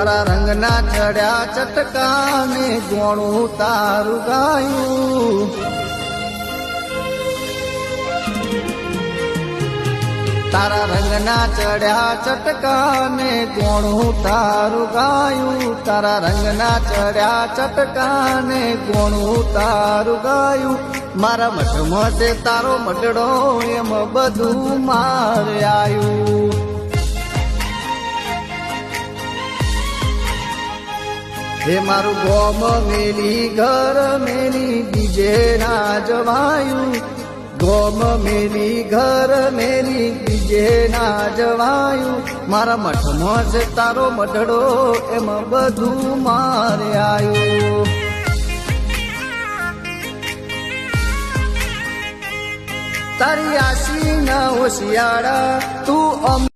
તારા રંગના ચડ્યા ચટકાને ગોણું તારું ગાયું તારા રંગના ચડ્યા ચટકાને ગોણું તારું ગાયું તારા રંગના ચડ્યા ચટકાને ગોણું તારું ગાયું મારા મઠમાં છે તારો મટડો એમ બધું મારે આવ્યું હે મારું ગોમ મેલી ઘર મેલી બીજે ના જવાયું ગોમ મેલી ઘર મેલી બીજે ના જવાયું મારા મઠમાં છે તારો મઢડો એમાં બધું મારે આવ્યું તારી આશી ના હોશિયાળા તું